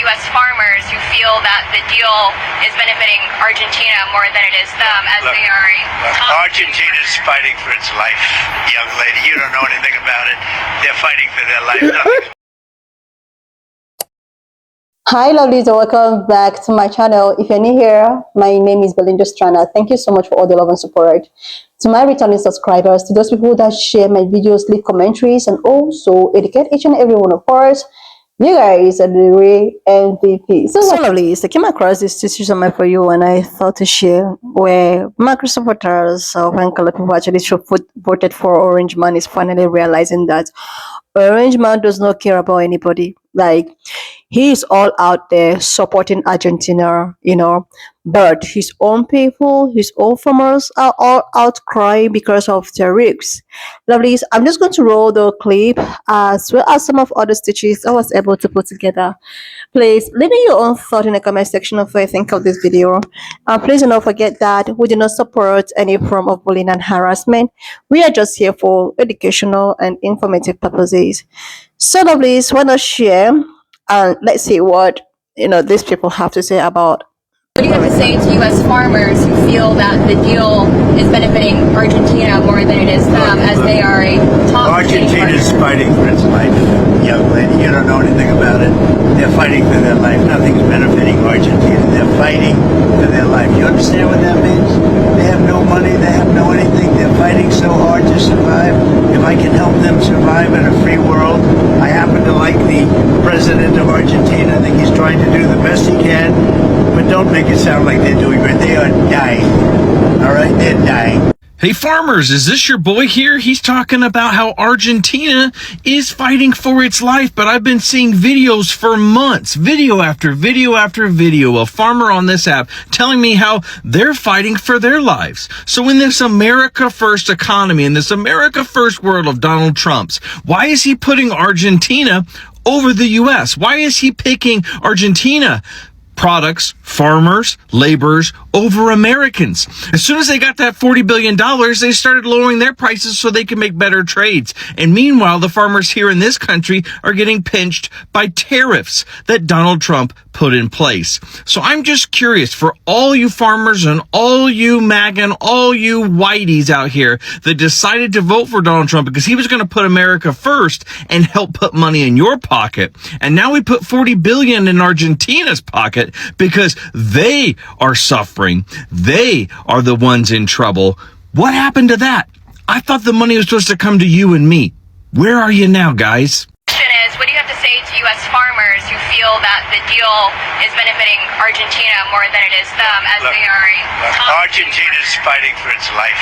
U.S. farmers who feel that the deal is benefiting Argentina more than it is them, as Look, they are a top Argentina's fighting for its life, young lady. You don't know anything about it. They're fighting for their life. Nothing. Hi lovelies, and welcome back to my channel. If you're new here, my name is Belinda Strana. Thank you so much for all the love and support. To my returning subscribers, to those people that share my videos, leave commentaries, and also educate each and every one of us, you guys are the real MVP. So lovelies, I came across this decision for you and I thought to share where macro supporters of Ankara people actually voted for Orange Man is finally realizing that Orange Man does not care about anybody. Like, he is all out there supporting Argentina, but his own people, his own farmers are all out crying because of tariffs. Lovelies, I'm just going to roll the clip as well as some of other stitches I was able to put together. Please leave me your own thought in the comment section of what you think of this video. Please do not forget that we do not support any form of bullying and harassment. We are just here for educational and informative purposes. So lovelies, why not share and let's see what these people have to say about. What do you have to say to U.S. farmers who feel that the deal is benefiting Argentina more than it is them, as they are a top Argentina's fighting for its life, young lady. You don't know anything about it. They're fighting for their life. Nothing's benefiting Argentina. They're fighting for their life. You understand what that means? They have no money. They have no anything. They're fighting so hard to survive. If I can help them survive in a free world, I happen to like the president of Argentina. I think he's trying to do the best he can. But don't make it sound like they're doing great. They are dying. All right? They're dying. Hey farmers, is this your boy here? He's talking about how Argentina is fighting for its life, but I've been seeing videos for months, video after video after video, a farmer on this app telling me how they're fighting for their lives. So in this America First economy, in this America First world of Donald Trump's, why is he putting Argentina over the U.S.? Why is he picking Argentina products, farmers, laborers over Americans? As soon as they got that $40 billion, they started lowering their prices so they could make better trades. And meanwhile, the farmers here in this country are getting pinched by tariffs that Donald Trump put in place. So I'm just curious, for all you farmers and all you MAGA and all you whiteys out here that decided to vote for Donald Trump because he was going to put America first and help put money in your pocket. And now we put $40 billion in Argentina's pocket because they are suffering. They are the ones in trouble. What happened to that? I thought the money was supposed to come to you and me. Where are you now, guys? What do you have to say to U.S. farmers who feel that the deal is benefiting Argentina more than it is them, as Look, they are a top Argentina's fighting for its life,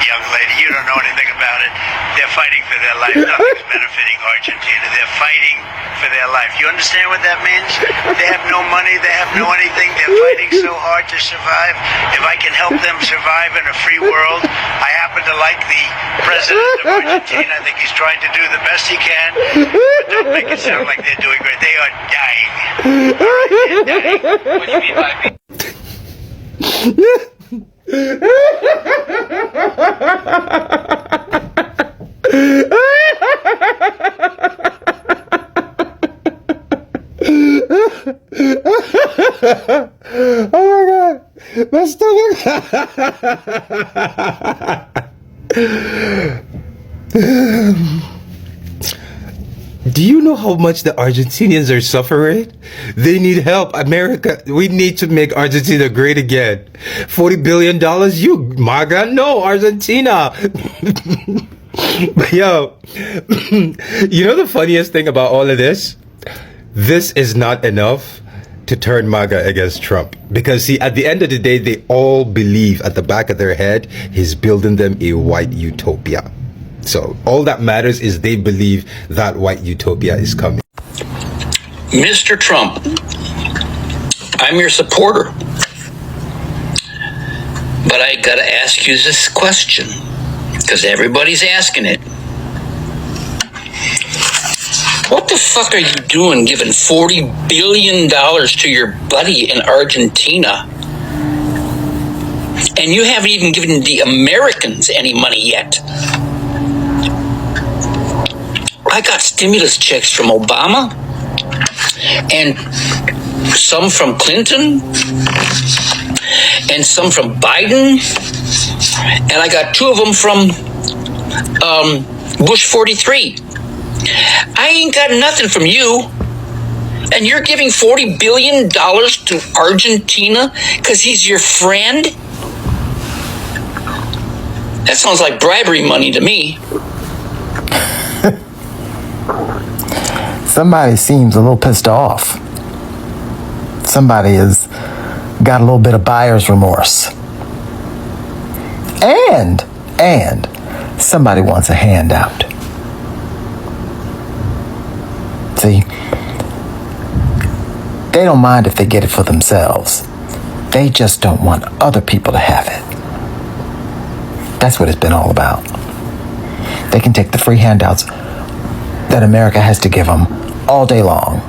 young lady. You don't know anything about it. They're fighting for their life. Nothing's benefiting Argentina. They're fighting for their life. You understand what that means? They have no money. They have no anything. They're fighting so hard to survive. If I can help them survive in a free world, I happen to like the president of Argentina. I think he's trying to do the best he can. But don't make it sound like they're doing great. They are dying. All right, they're dying. What do you mean by me? Oh my god, my stomach. Do you know how much the Argentinians are suffering? They need help. America, we need to make Argentina great again. $40 billion? You MAGA? No, Argentina. Yo, you know the funniest thing about all of this? This is not enough to turn MAGA against Trump. Because see, at the end of the day, they all believe at the back of their head, he's building them a white utopia. So all that matters is they believe that white utopia is coming. Mr. Trump, I'm your supporter. But I gotta ask you this question, because everybody's asking it. What the fuck are you doing giving $40 billion to your buddy in Argentina? And you haven't even given the Americans any money yet. I got stimulus checks from Obama, and some from Clinton and some from Biden, and I got 2 of them from Bush 43. I ain't got nothing from you. And you're giving $40 billion to Argentina because he's your friend? That sounds like bribery money to me. Somebody seems a little pissed off. Somebody has got a little bit of buyer's remorse. And somebody wants a handout. See, they don't mind if they get it for themselves. They just don't want other people to have it. That's what it's been all about. They can take the free handouts that America has to give them all day long.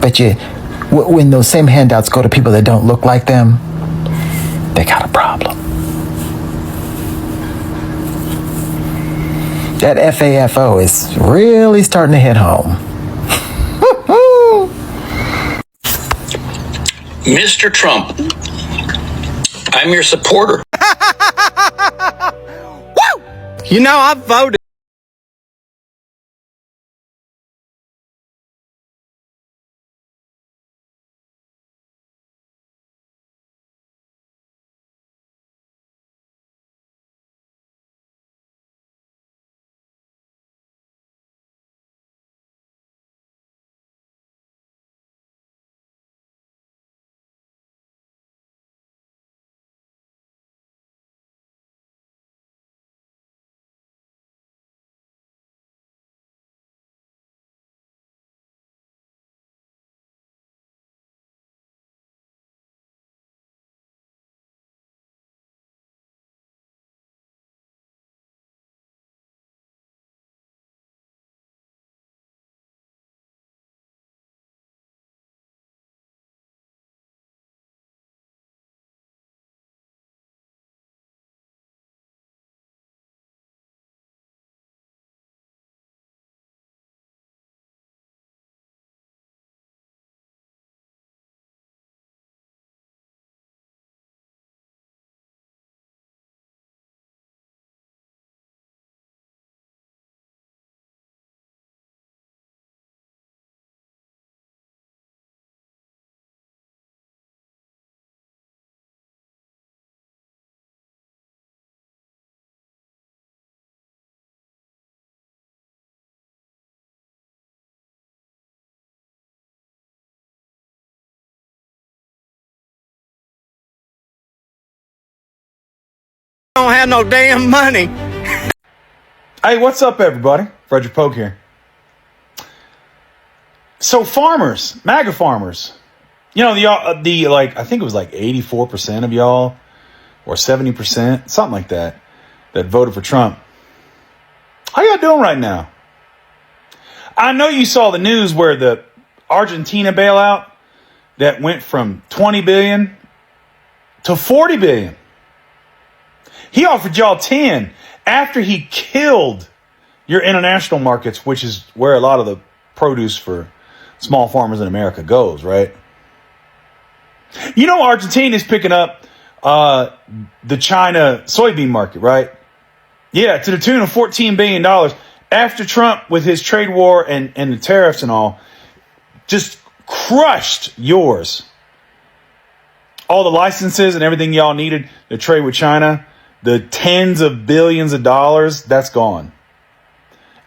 But when those same handouts go to people that don't look like them, they got a problem. That FAFO is really starting to hit home. Mr. Trump, I'm your supporter. You know, I voted. Don't have no damn money. Hey, what's up, everybody? Frederick Pogue here. So farmers, MAGA farmers, you know, I think it was like 84% of y'all or 70%, something like that voted for Trump. How y'all doing right now? I know you saw the news where the Argentina bailout that went from 20 billion to 40 billion. He offered y'all 10 after he killed your international markets, which is where a lot of the produce for small farmers in America goes, right? You know, Argentina is picking up the China soybean market, right? Yeah, to the tune of $14 billion after Trump, with his trade war and the tariffs and all, just crushed yours. All the licenses and everything y'all needed to trade with China, the tens of billions of dollars, that's gone.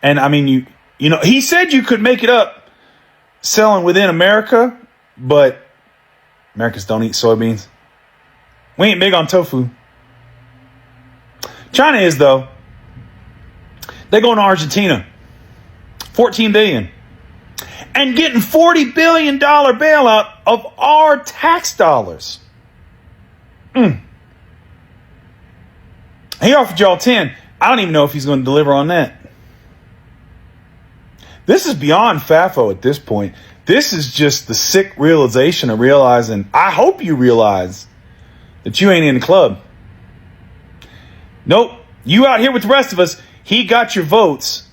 And I mean, you know, he said you could make it up selling within America, but Americans don't eat soybeans. We ain't big on tofu. China is, though. They're going to Argentina. 14 billion. And getting $40 billion bailout of our tax dollars. He offered y'all 10. I don't even know if he's going to deliver on that. This is beyond FAFO at this point. This is just the sick realization of realizing, I hope you realize that you ain't in the club. Nope. You out here with the rest of us. He got your votes,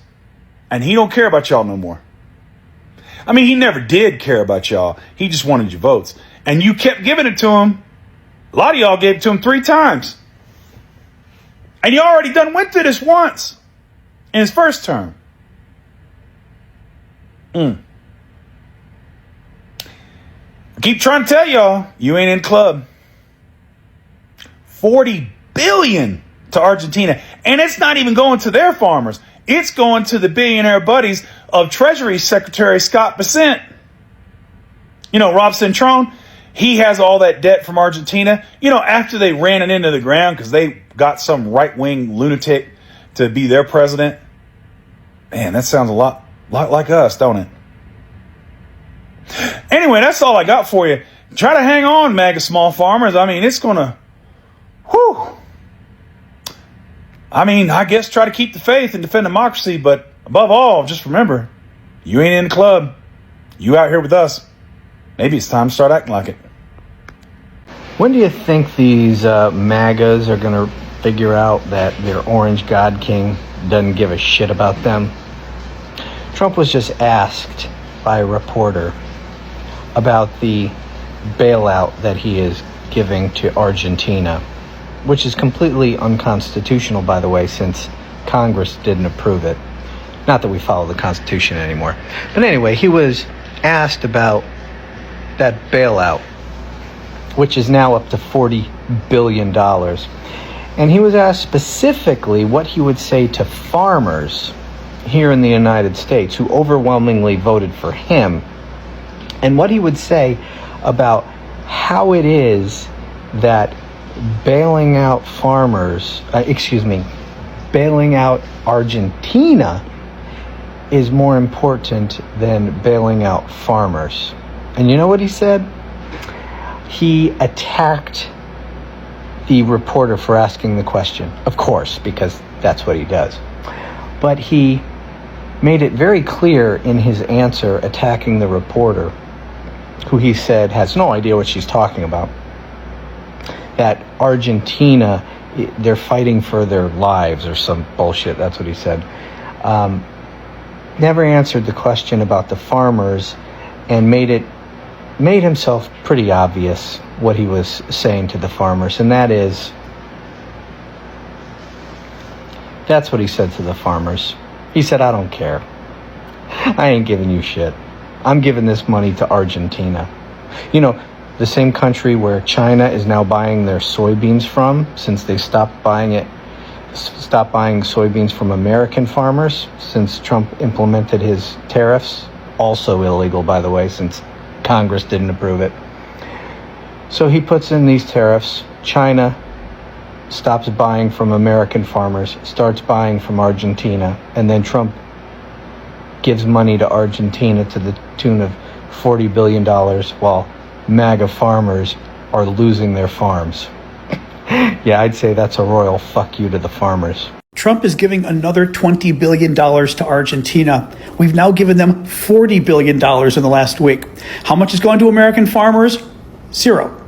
and he don't care about y'all no more. I mean, he never did care about y'all. He just wanted your votes. And you kept giving it to him. A lot of y'all gave it to him 3 times. And he already done went through this once in his first term. I keep trying to tell y'all, you ain't in the club. 40 billion to Argentina. And it's not even going to their farmers. It's going to the billionaire buddies of Treasury Secretary Scott Bessent. You know, Rob Centrone, he has all that debt from Argentina. You know, after they ran it into the ground because they got some right-wing lunatic to be their president. Man, that sounds a lot like us, don't it? Anyway, that's all I got for you. Try to hang on, MAGA small farmers. I mean, it's going to, I mean, I guess try to keep the faith and defend democracy, but above all, just remember, you ain't in the club. You out here with us. Maybe it's time to start acting like it. When do you think these MAGAs are going to figure out that their orange God King doesn't give a shit about them? Trump was just asked by a reporter about the bailout that he is giving to Argentina, which is completely unconstitutional, by the way, since Congress didn't approve it. Not that we follow the Constitution anymore. But anyway, he was asked about that bailout, which is now up to $40 billion. And he was asked specifically what he would say to farmers here in the United States who overwhelmingly voted for him, and what he would say about how it is that bailing out farmers, bailing out Argentina is more important than bailing out farmers. And you know what he said? He attacked the reporter for asking the question, of course, because that's what he does. But he made it very clear in his answer attacking the reporter, who he said has no idea what she's talking about, that Argentina, they're fighting for their lives or some bullshit. That's what he said. Never answered the question about the farmers, and made himself pretty obvious what he was saying to the farmers. And that's what he said to the farmers. He said, I don't care. I ain't giving you shit. I'm giving this money to Argentina. You know, the same country where China is now buying their soybeans from, since they stopped buying soybeans from American farmers since Trump implemented his tariffs. Also illegal, by the way, since Congress didn't approve it. So he puts in these tariffs. China stops buying from American farmers, starts buying from Argentina, and then Trump gives money to Argentina to the tune of $40 billion while MAGA farmers are losing their farms. Yeah, I'd say that's a royal fuck you to the farmers. Trump is giving another $20 billion to Argentina. We've now given them $40 billion in the last week. How much has gone to American farmers? 0.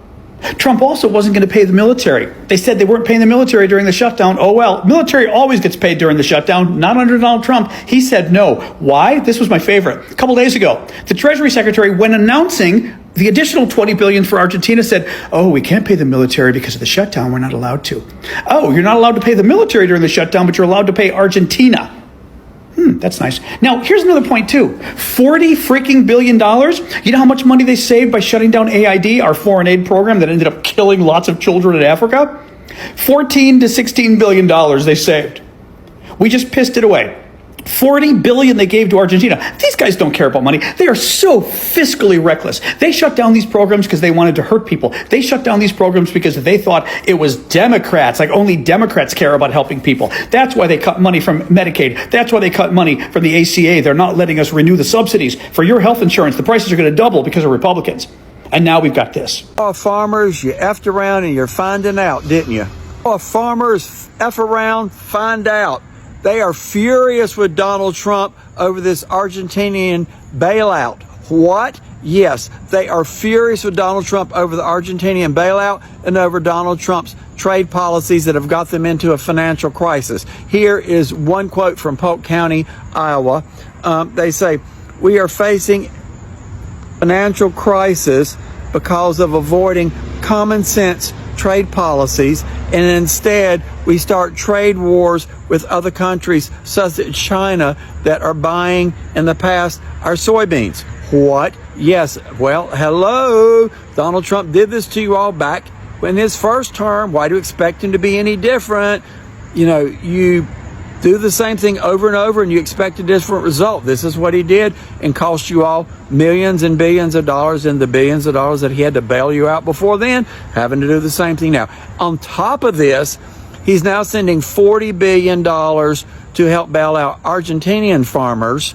Trump also wasn't going to pay the military. They said they weren't paying the military during the shutdown. Oh, well, military always gets paid during the shutdown, not under Donald Trump. He said no. Why? This was my favorite. A couple days ago, the Treasury Secretary, when announcing the additional $20 billion for Argentina, said, oh, we can't pay the military because of the shutdown. We're not allowed to. Oh, you're not allowed to pay the military during the shutdown, but you're allowed to pay Argentina. That's nice. Now, here's another point, too. $40 freaking billion. You know how much money they saved by shutting down AID, our foreign aid program that ended up killing lots of children in Africa? $14 to $16 billion they saved. We just pissed it away. $40 billion they gave to Argentina. These guys don't care about money. They are so fiscally reckless. They shut down these programs because they wanted to hurt people. They shut down these programs because they thought it was Democrats, like only Democrats care about helping people. That's why they cut money from Medicaid. That's why they cut money from the ACA. They're not letting us renew the subsidies for your health insurance. The prices are going to double because of Republicans. And now we've got this. Oh, farmers, you effed around and you're finding out, didn't you? Oh, farmers, F around, find out. They are furious with Donald Trump over this Argentinian bailout. What? Yes, they are furious with Donald Trump over the Argentinian bailout and over Donald Trump's trade policies that have got them into a financial crisis. Here is one quote from Polk County, Iowa. They say, we are facing financial crisis because of avoiding common sense trade policies, and instead we start trade wars with other countries such as China that are buying in the past our soybeans. What? Yes. Well, hello. Donald Trump did this to you all back in his first term. Why do you expect him to be any different? You know, you do the same thing over and over and you expect a different result. This is what he did and cost you all millions and billions of dollars, and the billions of dollars that he had to bail you out before then, having to do the same thing now. On top of this, he's now sending $40 billion to help bail out Argentinian farmers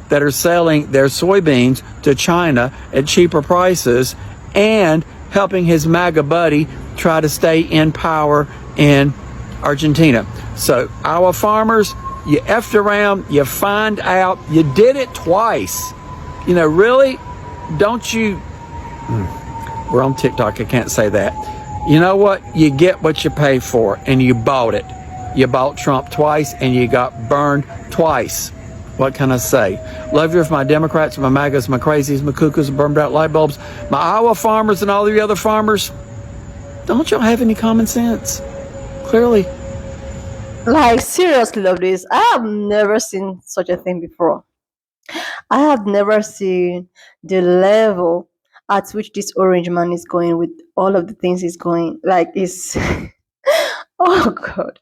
that are selling their soybeans to China at cheaper prices, and helping his MAGA buddy try to stay in power in Argentina. So our farmers, you effed around, you find out, you did it twice. You know, really, don't you, we're on TikTok, I can't say that. You know what? You get what you pay for, and you bought it. You bought Trump twice, and you got burned twice. What can I say? Love you for my Democrats, my MAGAs, my crazies, my cuckoos, burned out light bulbs, my Iowa farmers and all the other farmers. Don't y'all have any common sense? Clearly. Like, seriously, lovelies, I have never seen such a thing before. I have never seen the level at which this orange man is going with all of the things he's going. Like, it's oh god.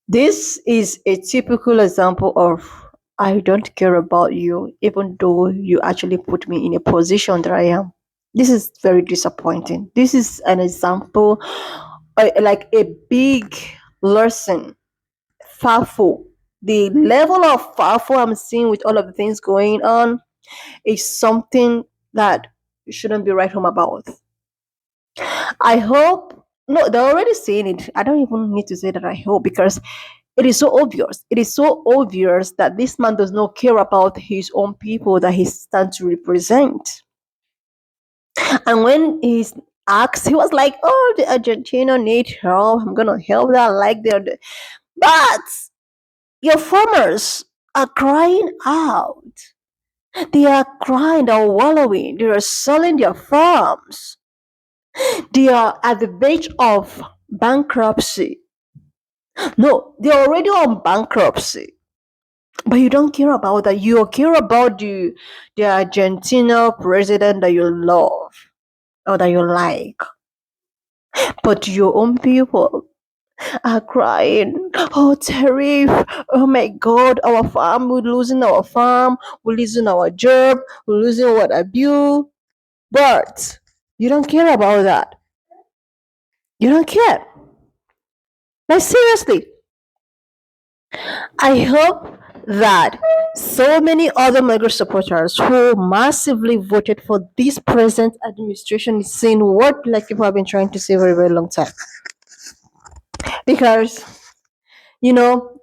This is a typical example of I don't care about you, even though you actually put me in a position that I am. This is very disappointing. This is an example, like a big lesson. Farfo. The level of farfo I'm seeing with all of the things going on is something that you shouldn't be right home about. I hope, no, they're already saying it. I don't even need to say that I hope, because it is so obvious. It is so obvious that this man does not care about his own people that he stands to represent. And when he's asked, he was like, "Oh, the Argentina need help. I'm gonna help them." Like but your farmers are crying out. They are crying. They're wallowing. They are selling their farms. They are at the verge of bankruptcy. No, they're already on bankruptcy. But you don't care about that. You care about the Argentina president that you love or that you like. But your own people are crying. Oh, tariff. Oh my God, our farm, we're losing our farm. We're losing our job. We're losing what I do. But you don't care about that. You don't care. Like, seriously. I hope that so many other migrant supporters who massively voted for this present administration is saying what black people have been trying to say for a very long time. Because, you know,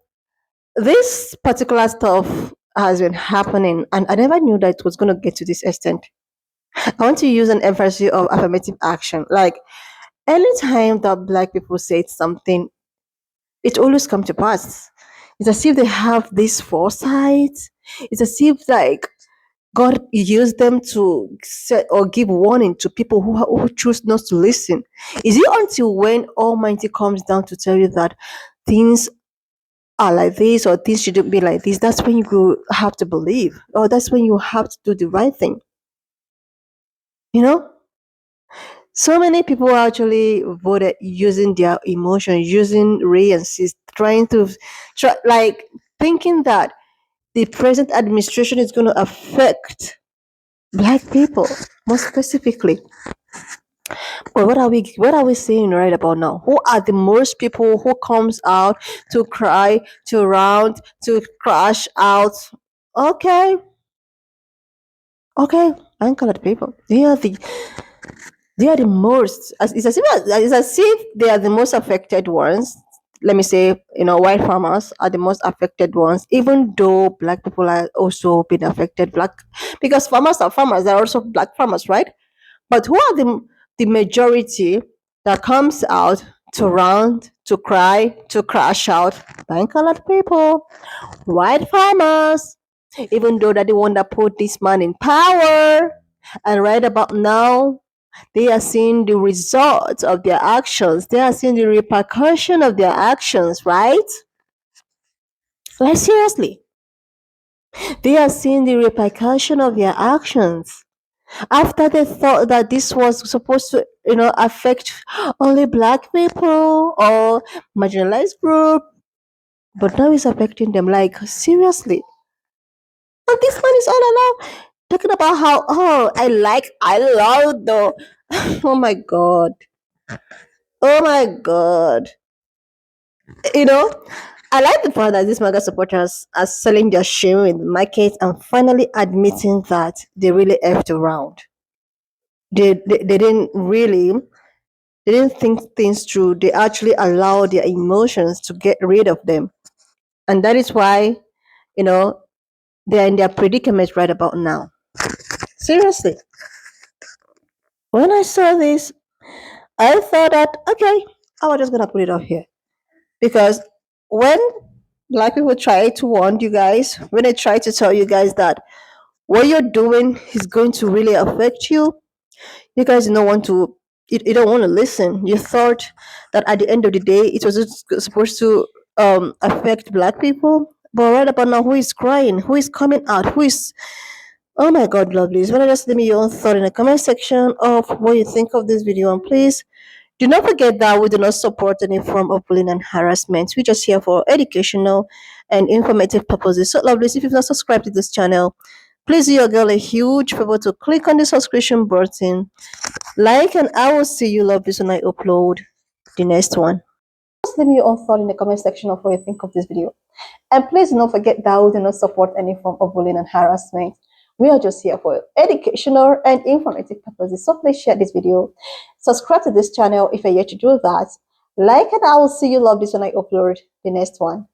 this particular stuff has been happening, and I never knew that it was going to get to this extent. I want to use an emphasis of affirmative action. Like, anytime that black people say something, it always comes to pass. It's as if they have this foresight. It's as if, like, God used them to set or give warning to people who choose not to listen. Is it until when Almighty comes down to tell you that things are like this or things shouldn't be like this, that's when you have to believe, or that's when you have to do the right thing? You know? So many people actually voted using their emotions, using reasons, like thinking that the present administration is going to affect black people more specifically. But what are we saying right about now? Who are the most people who comes out to cry, to rant, to crash out? Okay, uncolored people. They are the most. It's as if they are the most affected ones. Let me say, white farmers are the most affected ones, even though black people are also being affected. Because farmers are farmers, they're also black farmers, right? But who are the majority that comes out to rant, to cry, to crash out? Colored people, white farmers. Even though they're the one that put this man in power, And right about now, they are seeing the results of their actions. They are seeing the repercussion of their actions, right? Like seriously. They are seeing the repercussion of their actions. After they thought that this was supposed to, affect only black people or marginalized group, but now it's affecting them. Like seriously. And this man is all along talking about how, I love the oh my god. Oh my god. You know, I like the fact that these mega supporters are selling their shame in the market and finally admitting that they really effed around. They didn't really, they didn't think things through. They actually allowed their emotions to get rid of them. And that is why, you know, they're in their predicament right about now. Seriously. When I saw this, I thought that, okay, I was just going to put it up here. Because when black people try to warn you guys, when they try to tell you guys that what you're doing is going to really affect you, you guys don't want to, you don't want to listen. You thought that at the end of the day it was just supposed to affect black people, but right about now, who is crying, who is coming out, who is, oh my god, lovelies, wanna just leave me your own thought in the comment section of what you think of this video. And please do not forget that we do not support any form of bullying and harassment. We're just here for educational and informative purposes. So lovelies, if you've not subscribed to this channel, please do your girl a huge favor to click on the subscription button, like, and I will see you lovelies when I upload the next one. Just leave me your own thought in the comment section of what you think of this video. And please do not forget that we do not support any form of bullying and harassment. We are just here for educational and informative purposes. So please share this video. Subscribe to this channel if you're yet to do that. Like, and I will see you lovelies when I upload the next one.